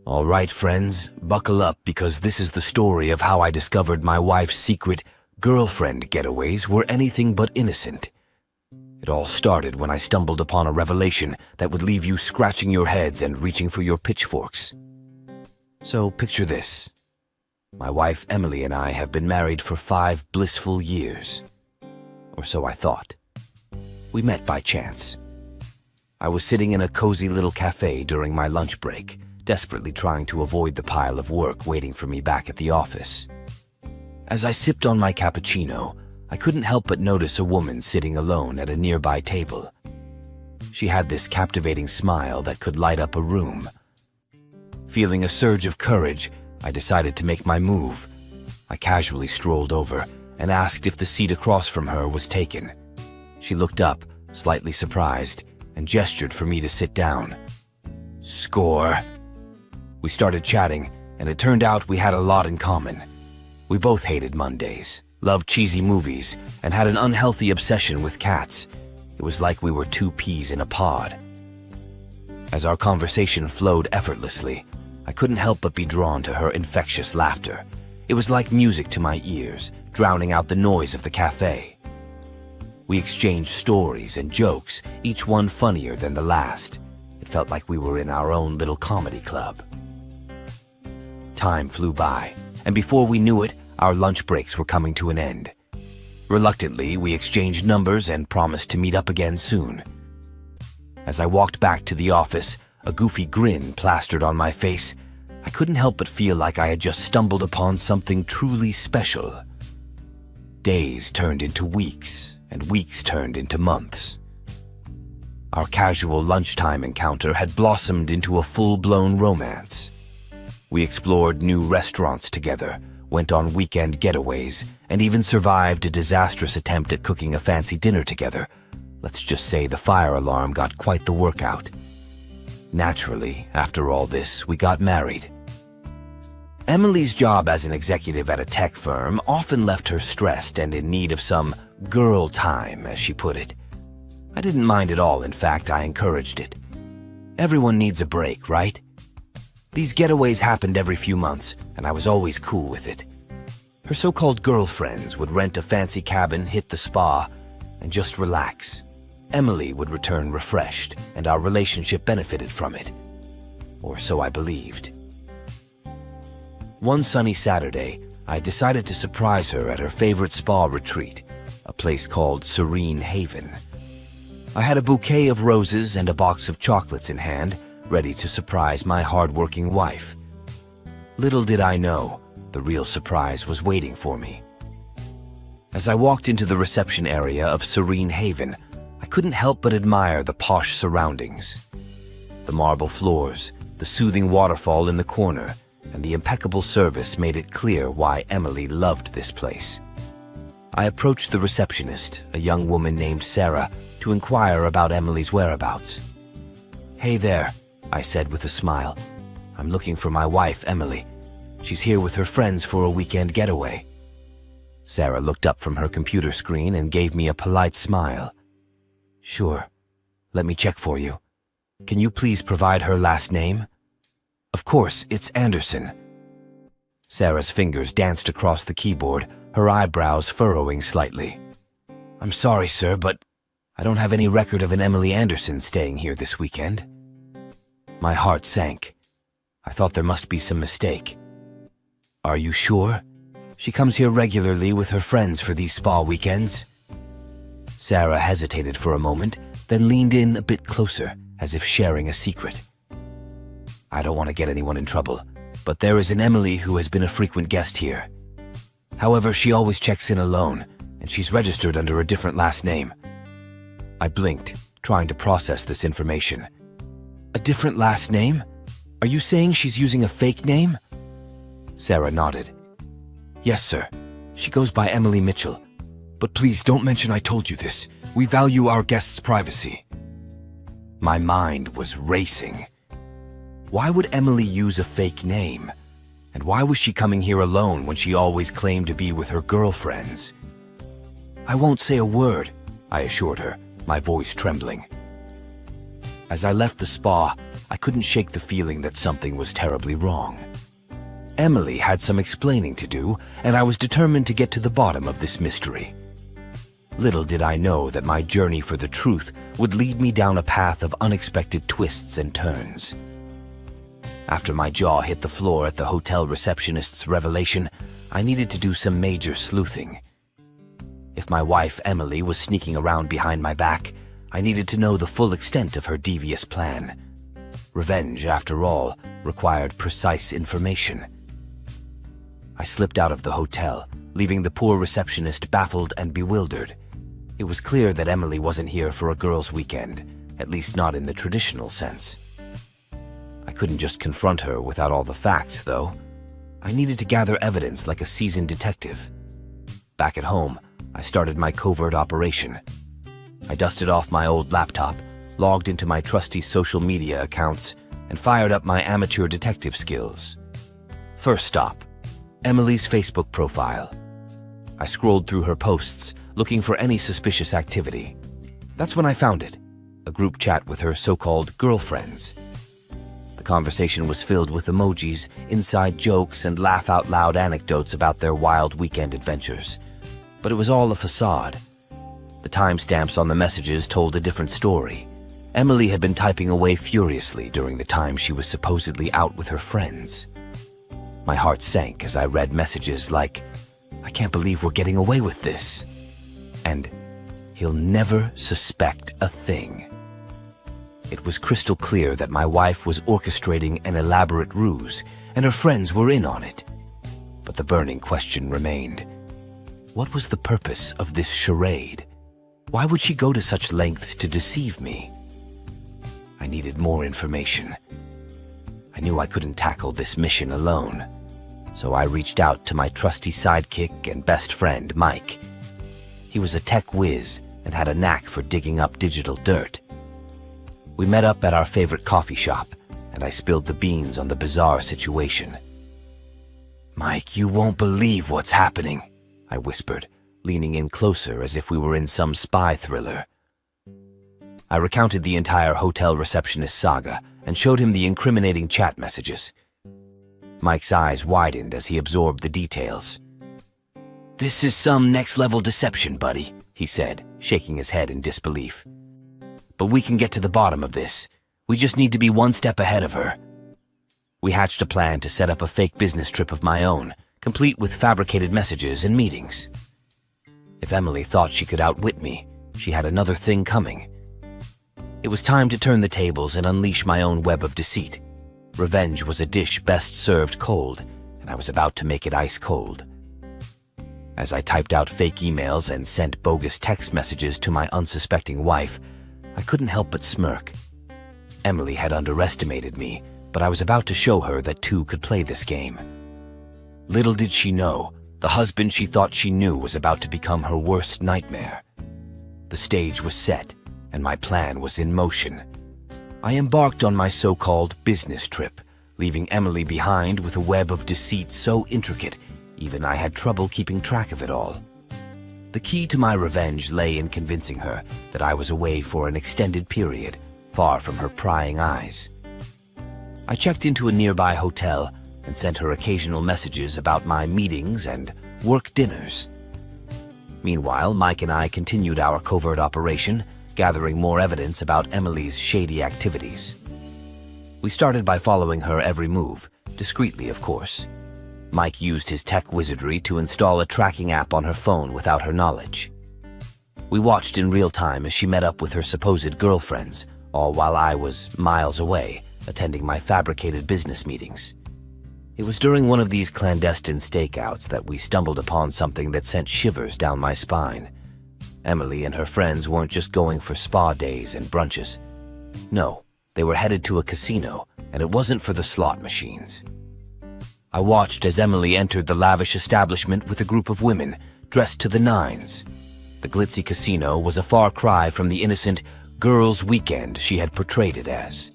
All right, friends, buckle up because this is the story of how I discovered my wife's secret girlfriend getaways were anything but innocent. It all started when I stumbled upon a revelation that would leave you scratching your heads and reaching for your pitchforks. So picture this. My wife Emily and I have been married for 5 blissful years. Or so I thought. We met by chance. I was sitting in a cozy little cafe during my lunch break, desperately trying to avoid the pile of work waiting for me back at the office. As I sipped on my cappuccino, I couldn't help but notice a woman sitting alone at a nearby table. She had this captivating smile that could light up a room. Feeling a surge of courage, I decided to make my move. I casually strolled over and asked if the seat across from her was taken. She looked up, slightly surprised, and gestured for me to sit down. Score. We started chatting, and it turned out we had a lot in common. We both hated Mondays, loved cheesy movies, and had an unhealthy obsession with cats. It was like we were 2 peas in a pod. As our conversation flowed effortlessly, I couldn't help but be drawn to her infectious laughter. It was like music to my ears, drowning out the noise of the cafe. We exchanged stories and jokes, each one funnier than the last. It felt like we were in our own little comedy club. Time flew by, and before we knew it, our lunch breaks were coming to an end. Reluctantly, we exchanged numbers and promised to meet up again soon. As I walked back to the office, a goofy grin plastered on my face. I couldn't help but feel like I had just stumbled upon something truly special. Days turned into weeks, and weeks turned into months. Our casual lunchtime encounter had blossomed into a full-blown romance. We explored new restaurants together, went on weekend getaways, and even survived a disastrous attempt at cooking a fancy dinner together. Let's just say the fire alarm got quite the workout. Naturally, after all this, we got married. Emily's job as an executive at a tech firm often left her stressed and in need of some girl time, as she put it. I didn't mind at all, in fact, I encouraged it. Everyone needs a break, right? These getaways happened every few months, and I was always cool with it. Her so-called girlfriends would rent a fancy cabin, hit the spa, and just relax. Emily would return refreshed, and our relationship benefited from it. Or so I believed. One sunny Saturday, I decided to surprise her at her favorite spa retreat, a place called Serene Haven. I had a bouquet of roses and a box of chocolates in hand, ready to surprise my hard-working wife. Little did I know, the real surprise was waiting for me. As I walked into the reception area of Serene Haven, I couldn't help but admire the posh surroundings. The marble floors, the soothing waterfall in the corner, and the impeccable service made it clear why Emily loved this place. I approached the receptionist, a young woman named Sarah, to inquire about Emily's whereabouts. "Hey there," I said with a smile. "I'm looking for my wife, Emily. She's here with her friends for a weekend getaway." Sarah looked up from her computer screen and gave me a polite smile. "Sure. Let me check for you. Can you please provide her last name?" "Of course, it's Anderson." Sarah's fingers danced across the keyboard, her eyebrows furrowing slightly. "I'm sorry, sir, but I don't have any record of an Emily Anderson staying here this weekend." My heart sank. I thought there must be some mistake. "Are you sure? She comes here regularly with her friends for these spa weekends." Sarah hesitated for a moment, then leaned in a bit closer, as if sharing a secret. "I don't want to get anyone in trouble, but there is an Emily who has been a frequent guest here. However, she always checks in alone, and she's registered under a different last name." I blinked, trying to process this information. "A different last name? Are you saying she's using a fake name?" Sarah nodded. "Yes, sir. She goes by Emily Mitchell. But please don't mention I told you this. We value our guests' privacy." My mind was racing. Why would Emily use a fake name? And why was she coming here alone when she always claimed to be with her girlfriends? "I won't say a word," I assured her, my voice trembling. As I left the spa, I couldn't shake the feeling that something was terribly wrong. Emily had some explaining to do, and I was determined to get to the bottom of this mystery. Little did I know that my journey for the truth would lead me down a path of unexpected twists and turns. After my jaw hit the floor at the hotel receptionist's revelation, I needed to do some major sleuthing. If my wife Emily was sneaking around behind my back, I needed to know the full extent of her devious plan. Revenge, after all, required precise information. I slipped out of the hotel, leaving the poor receptionist baffled and bewildered. It was clear that Emily wasn't here for a girls' weekend, at least not in the traditional sense. I couldn't just confront her without all the facts, though. I needed to gather evidence like a seasoned detective. Back at home, I started my covert operation. I dusted off my old laptop, logged into my trusty social media accounts, and fired up my amateur detective skills. First stop, Emily's Facebook profile. I scrolled through her posts, looking for any suspicious activity. That's when I found it, a group chat with her so-called girlfriends. The conversation was filled with emojis, inside jokes, and laugh-out-loud anecdotes about their wild weekend adventures. But it was all a facade. The timestamps on the messages told a different story. Emily had been typing away furiously during the time she was supposedly out with her friends. My heart sank as I read messages like, "I can't believe we're getting away with this," and "He'll never suspect a thing." It was crystal clear that my wife was orchestrating an elaborate ruse, and her friends were in on it. But the burning question remained. What was the purpose of this charade? Why would she go to such lengths to deceive me? I needed more information. I knew I couldn't tackle this mission alone, so I reached out to my trusty sidekick and best friend, Mike. He was a tech whiz and had a knack for digging up digital dirt. We met up at our favorite coffee shop, and I spilled the beans on the bizarre situation. "Mike, you won't believe what's happening," I whispered, leaning in closer as if we were in some spy thriller. I recounted the entire hotel receptionist saga and showed him the incriminating chat messages. Mike's eyes widened as he absorbed the details. "This is some next-level deception, buddy," he said, shaking his head in disbelief. "But we can get to the bottom of this. We just need to be one step ahead of her." We hatched a plan to set up a fake business trip of my own, complete with fabricated messages and meetings. If Emily thought she could outwit me, she had another thing coming. It was time to turn the tables and unleash my own web of deceit. Revenge was a dish best served cold, and I was about to make it ice cold. As I typed out fake emails and sent bogus text messages to my unsuspecting wife, I couldn't help but smirk. Emily had underestimated me, but I was about to show her that two could play this game. Little did she know, the husband she thought she knew was about to become her worst nightmare. The stage was set, and my plan was in motion. I embarked on my so-called business trip, leaving Emily behind with a web of deceit so intricate, even I had trouble keeping track of it all. The key to my revenge lay in convincing her that I was away for an extended period, far from her prying eyes. I checked into a nearby hotel and sent her occasional messages about my meetings and work dinners. Meanwhile, Mike and I continued our covert operation, gathering more evidence about Emily's shady activities. We started by following her every move, discreetly of course. Mike used his tech wizardry to install a tracking app on her phone without her knowledge. We watched in real time as she met up with her supposed girlfriends, all while I was miles away, attending my fabricated business meetings. It was during one of these clandestine stakeouts that we stumbled upon something that sent shivers down my spine. Emily and her friends weren't just going for spa days and brunches. No, they were headed to a casino, and it wasn't for the slot machines. I watched as Emily entered the lavish establishment with a group of women, dressed to the nines. The glitzy casino was a far cry from the innocent girls' weekend she had portrayed it as.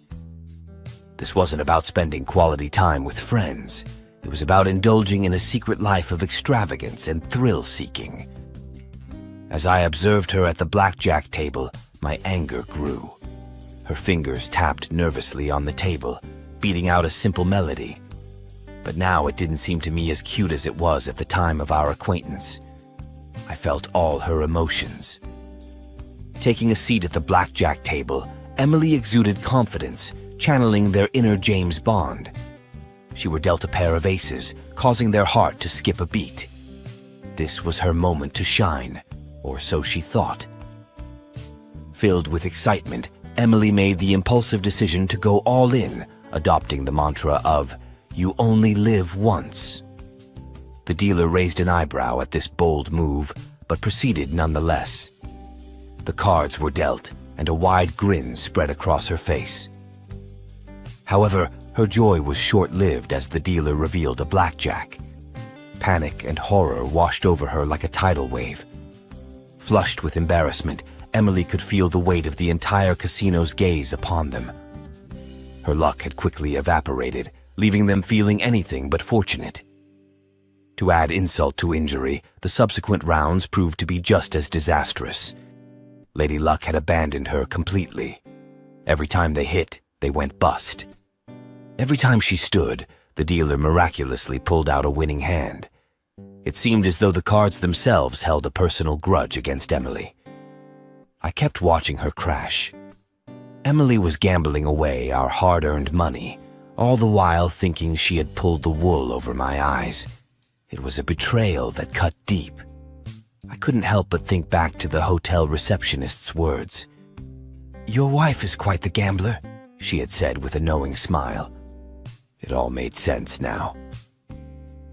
This wasn't about spending quality time with friends. It was about indulging in a secret life of extravagance and thrill-seeking. As I observed her at the blackjack table, my anger grew. Her fingers tapped nervously on the table, beating out a simple melody. But now it didn't seem to me as cute as it was at the time of our acquaintance. I felt all her emotions. Taking a seat at the blackjack table, Emily exuded confidence, channeling their inner James Bond. She were dealt a pair of aces, causing their heart to skip a beat. This was her moment to shine, or so she thought. Filled with excitement, Emily made the impulsive decision to go all in, adopting the mantra of, "You only live once." The dealer raised an eyebrow at this bold move, but proceeded nonetheless. The cards were dealt, and a wide grin spread across her face. However, her joy was short-lived as the dealer revealed a blackjack. Panic and horror washed over her like a tidal wave. Flushed with embarrassment, Emily could feel the weight of the entire casino's gaze upon them. Her luck had quickly evaporated, leaving them feeling anything but fortunate. To add insult to injury, the subsequent rounds proved to be just as disastrous. Lady Luck had abandoned her completely. Every time they hit, they went bust. Every time she stood, the dealer miraculously pulled out a winning hand. It seemed as though the cards themselves held a personal grudge against Emily. I kept watching her crash. Emily was gambling away our hard-earned money, all the while thinking she had pulled the wool over my eyes. It was a betrayal that cut deep. I couldn't help but think back to the hotel receptionist's words. "Your wife is quite the gambler," she had said with a knowing smile. It all made sense now.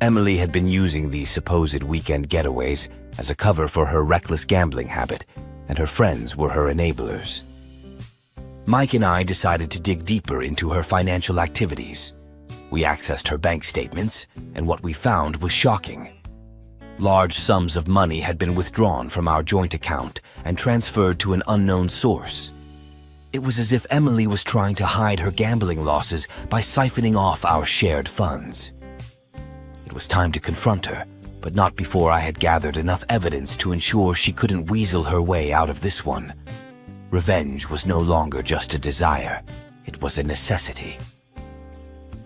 Emily had been using these supposed weekend getaways as a cover for her reckless gambling habit, and her friends were her enablers. Mike and I decided to dig deeper into her financial activities. We accessed her bank statements, and what we found was shocking. Large sums of money had been withdrawn from our joint account and transferred to an unknown source. It was as if Emily was trying to hide her gambling losses by siphoning off our shared funds. It was time to confront her, but not before I had gathered enough evidence to ensure she couldn't weasel her way out of this one. Revenge was no longer just a desire, it was a necessity.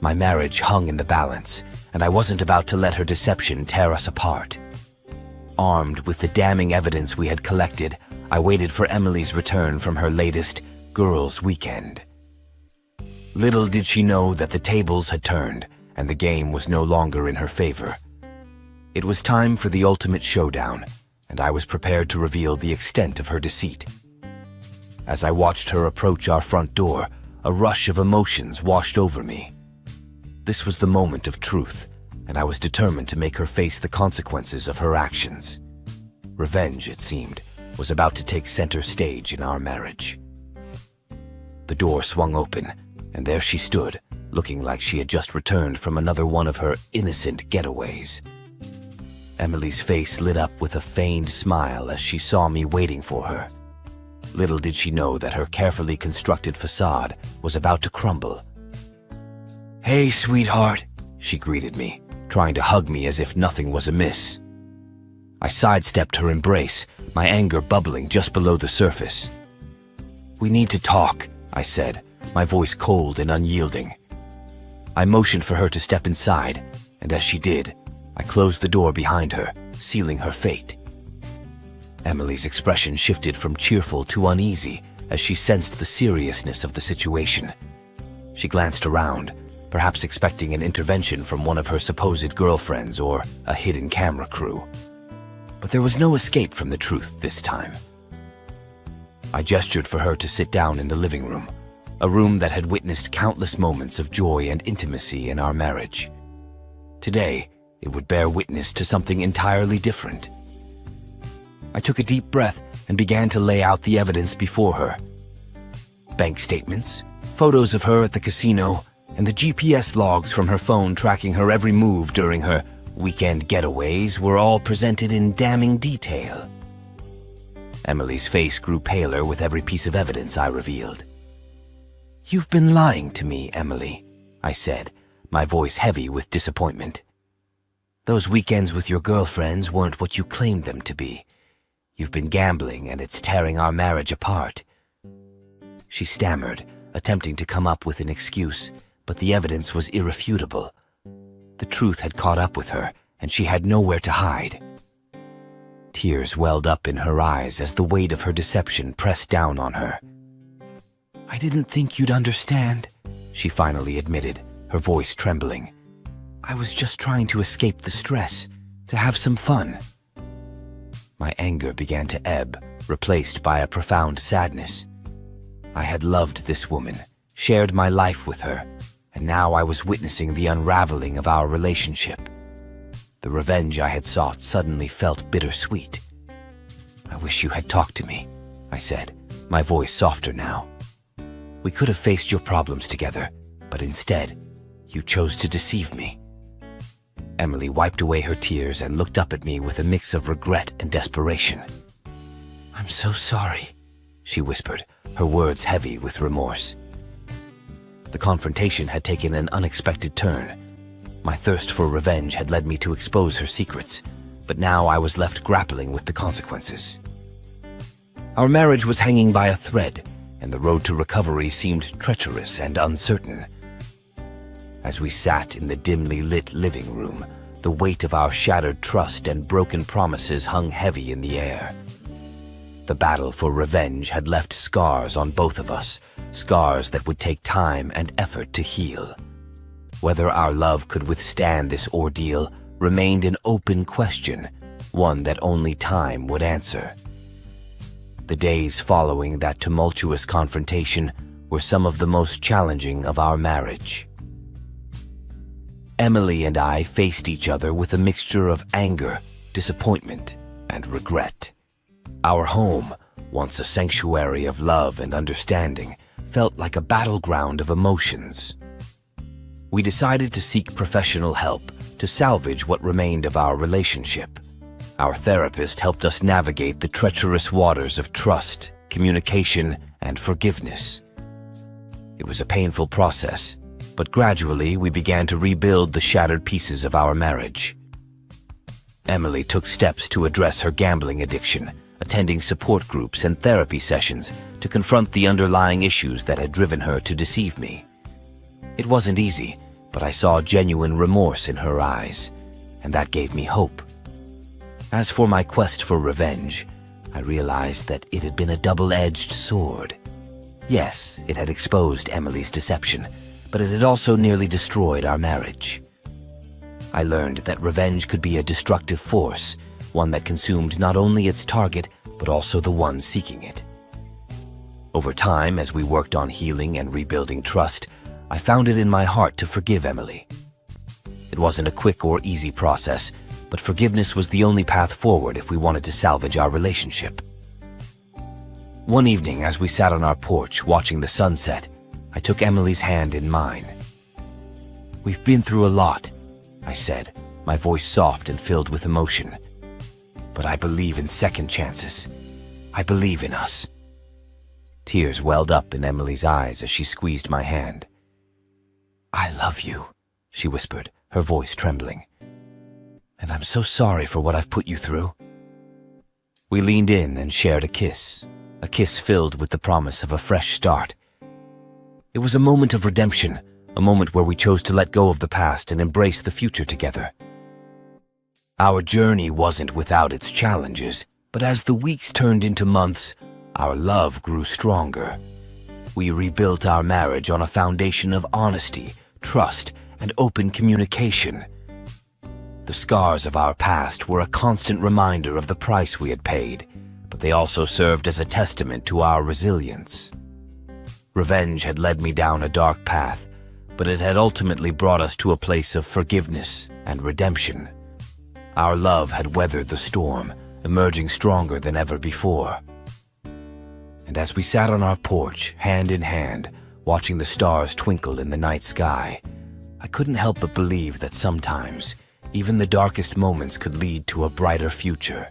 My marriage hung in the balance, and I wasn't about to let her deception tear us apart. Armed with the damning evidence we had collected, I waited for Emily's return from her latest girls' weekend. Little did she know that the tables had turned, and the game was no longer in her favor. It was time for the ultimate showdown, and I was prepared to reveal the extent of her deceit. As I watched her approach our front door, a rush of emotions washed over me. This was the moment of truth, and I was determined to make her face the consequences of her actions. Revenge, it seemed, was about to take center stage in our marriage. The door swung open, and there she stood, looking like she had just returned from another one of her innocent getaways. Emily's face lit up with a feigned smile as she saw me waiting for her. Little did she know that her carefully constructed facade was about to crumble. "Hey, sweetheart," she greeted me, trying to hug me as if nothing was amiss. I sidestepped her embrace, my anger bubbling just below the surface. "We need to talk," I said, my voice cold and unyielding. I motioned for her to step inside, and as she did, I closed the door behind her, sealing her fate. Emily's expression shifted from cheerful to uneasy as she sensed the seriousness of the situation. She glanced around, perhaps expecting an intervention from one of her supposed girlfriends or a hidden camera crew. But there was no escape from the truth this time. I gestured for her to sit down in the living room, a room that had witnessed countless moments of joy and intimacy in our marriage. Today, it would bear witness to something entirely different. I took a deep breath and began to lay out the evidence before her. Bank statements, photos of her at the casino, and the GPS logs from her phone tracking her every move during her weekend getaways were all presented in damning detail. Emily's face grew paler with every piece of evidence I revealed. "You've been lying to me, Emily," I said, my voice heavy with disappointment. "Those weekends with your girlfriends weren't what you claimed them to be. You've been gambling, and it's tearing our marriage apart." she stammered, attempting to come up with an excuse, but the evidence was irrefutable. The truth had caught up with her, and she had nowhere to hide. Tears welled up in her eyes as the weight of her deception pressed down on her. "I didn't think you'd understand," she finally admitted, her voice trembling. "I was just trying to escape the stress, to have some fun." My anger began to ebb, replaced by a profound sadness. I had loved this woman, shared my life with her, and now I was witnessing the unraveling of our relationship. The revenge I had sought suddenly felt bittersweet. "I wish you had talked to me," I said, my voice softer now. "We could have faced your problems together, but instead, you chose to deceive me." Emily wiped away her tears and looked up at me with a mix of regret and desperation. "I'm so sorry," she whispered, her words heavy with remorse. The confrontation had taken an unexpected turn. My thirst for revenge had led me to expose her secrets, but now I was left grappling with the consequences. Our marriage was hanging by a thread, and the road to recovery seemed treacherous and uncertain. As we sat in the dimly lit living room, the weight of our shattered trust and broken promises hung heavy in the air. The battle for revenge had left scars on both of us, scars that would take time and effort to heal. Whether our love could withstand this ordeal remained an open question, one that only time would answer. The days following that tumultuous confrontation were some of the most challenging of our marriage. Emily and I faced each other with a mixture of anger, disappointment, and regret. Our home, once a sanctuary of love and understanding, felt like a battleground of emotions. We decided to seek professional help to salvage what remained of our relationship. Our therapist helped us navigate the treacherous waters of trust, communication, and forgiveness. It was a painful process, but gradually we began to rebuild the shattered pieces of our marriage. Emily took steps to address her gambling addiction, attending support groups and therapy sessions to confront the underlying issues that had driven her to deceive me. It wasn't easy, but I saw genuine remorse in her eyes, and that gave me hope. As for my quest for revenge, I realized that it had been a double-edged sword. Yes, it had exposed Emily's deception, but it had also nearly destroyed our marriage. I learned that revenge could be a destructive force, one that consumed not only its target, but also the one seeking it. Over time, as we worked on healing and rebuilding trust, I found it in my heart to forgive Emily. It wasn't a quick or easy process, but forgiveness was the only path forward if we wanted to salvage our relationship. One evening, as we sat on our porch watching the sunset, I took Emily's hand in mine. "We've been through a lot," I said, my voice soft and filled with emotion. "But I believe in second chances. I believe in us." Tears welled up in Emily's eyes as she squeezed my hand. "I love you," she whispered, her voice trembling. "And I'm so sorry for what I've put you through." We leaned in and shared a kiss filled with the promise of a fresh start. It was a moment of redemption, a moment where we chose to let go of the past and embrace the future together. Our journey wasn't without its challenges, but as the weeks turned into months, our love grew stronger. We rebuilt our marriage on a foundation of honesty, trust, and open communication. The scars of our past were a constant reminder of the price we had paid, but they also served as a testament to our resilience. Revenge had led me down a dark path, but it had ultimately brought us to a place of forgiveness and redemption. Our love had weathered the storm, emerging stronger than ever before. And as we sat on our porch, hand in hand, watching the stars twinkle in the night sky, I couldn't help but believe that sometimes, even the darkest moments could lead to a brighter future.